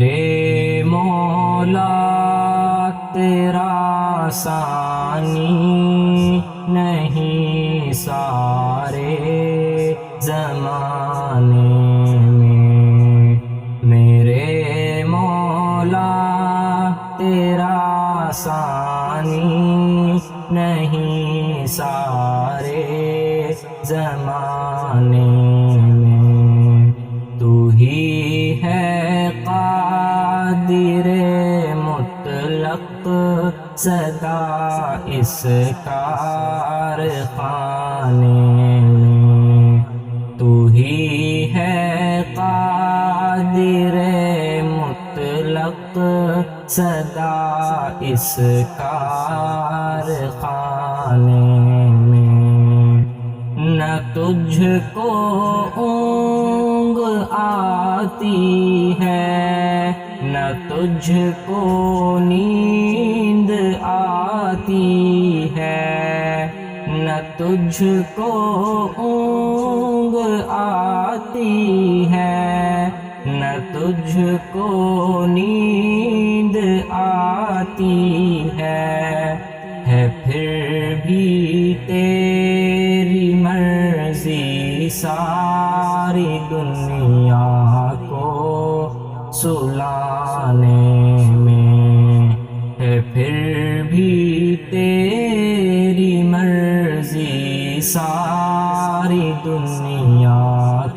میرے مولا تیرا ثانی نہیں سارے زمانے میں، میرے مولا تیرا ثانی نہیں سارے زمانے میں، تو ہی ہے قادر مطلق سدا اس کارخانے میں، تو ہی ہے قادر مطلق سدا اس کارخانے میں، نہ تجھ کو اونگ آتی ہے نہ تجھ کو نیند آتی ہے، نہ تجھ کو اونگ آتی ہے نہ تجھ کو نیند آتی ہے پھر بھی تیری مرضی ساری دنیا کو سلانے میں ہے، پھر بھی تیری مرضی ساری دنیا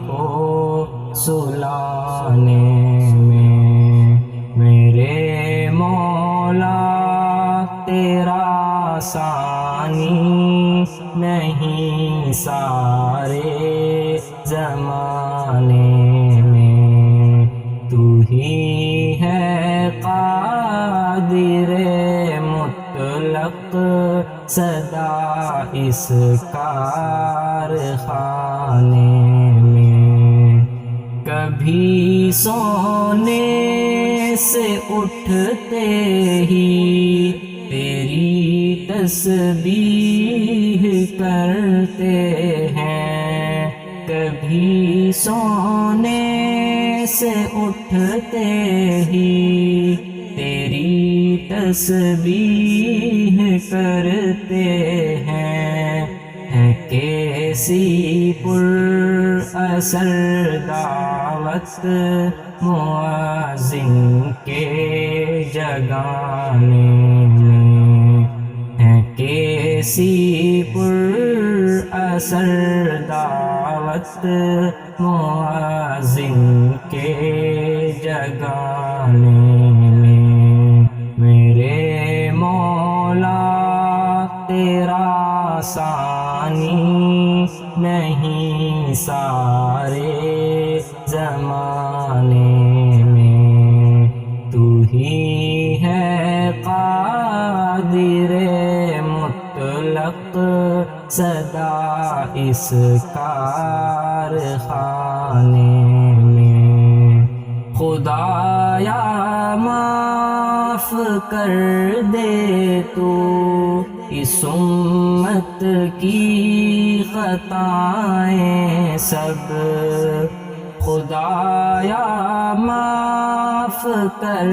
کو سلانے میں، میرے مولا تیرا ثانی نہیں سارے زمانے میں، تو ہی ہے قادر مطلق سدا اس کارخانے میں، کبھی سونے سے اٹھتے ہی تیری تسبیح کرتے ہیں، کبھی سونے سے اٹھتے ہی تیری تسبیح کرتے ہیں، کیسی پر اثر دعوت مؤذن کے جگانے میں، کیسی پر اثر دعوت مؤذن کے جگانے میں، میرے مولا تیرا ثانی نہیں سارے زمانے میں، تو ہی ہے قادر مطلق سدا اس کارخانے میں، خدایا معاف کر دے تو اس امت کی خطائیں سب، خدایا معاف کر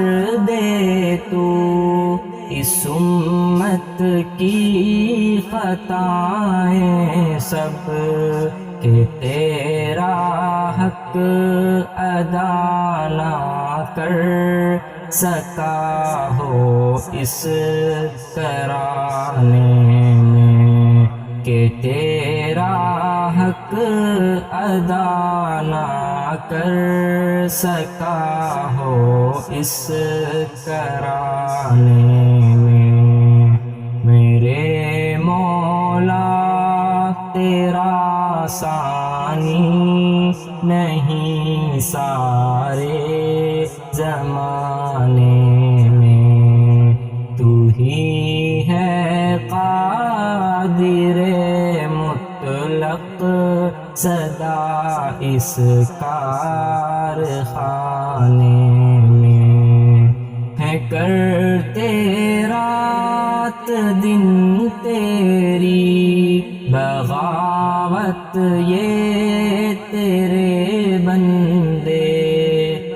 دے تو اس امت کی خطائیں سب، کہ تیرا حق ادا نہ کر سکا ہو اس ترانے میں، کہ تیرا حق ادا نہ کر سکا ہو اس ترانے میں، میرے مولا تیرا ثانی نہیں سارے زمانے میں، تو ہی ہے قادر مطلق سدا اس کارخانے میں، ہے کرتے رات دن تیری بغاوت یہ تیرے بندے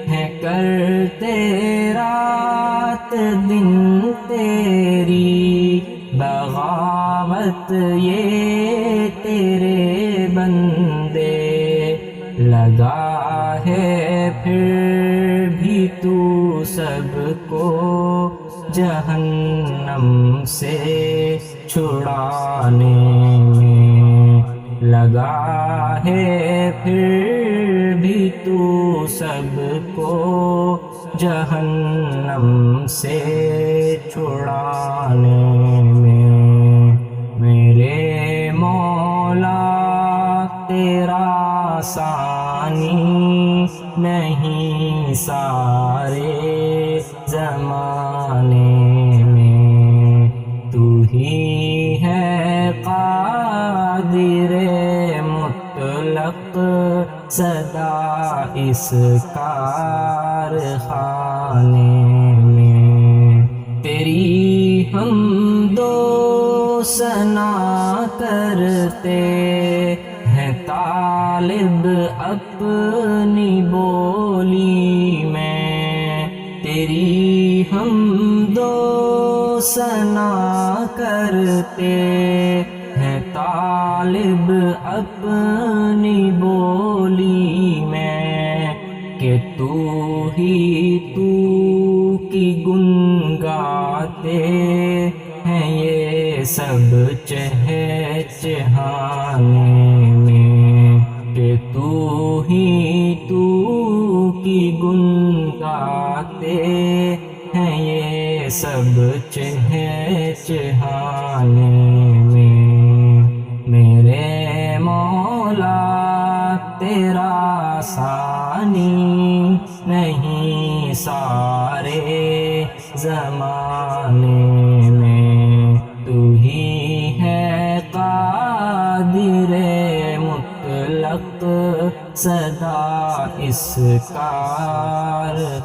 ہیں، کر کرتے رات دن تیری بغاوت یہ تیرے بندے، لگا ہے پھر بھی تو سب کو جہنم سے چھڑانے میں، لگا ہے پھر بھی تو سب کو جہنم سے چھڑانے میں۔ میرے مولا تیرا ثانی نہیں سارے زمانے میں، تو ہی ہے قادر مطلق سدا اس کارخانے میں، تیری حمد و ثنا کرتے ہیں طالب اپنی بولی میں، تیری حمد و ثنا کرتے ہیں طالب اپنی بولی میں، کہ تو ہی تو کی گن گاتے ہیں یہ سب چہچہانے میں، کہ تو ہی تو کی گن گاتے ہیں یہ سب چہچہانے میں۔ میرے مولا تیرا ثانی نہیں سارے زمانے میں، تو ہی ہے قادر مطلق سدا اس کارخانے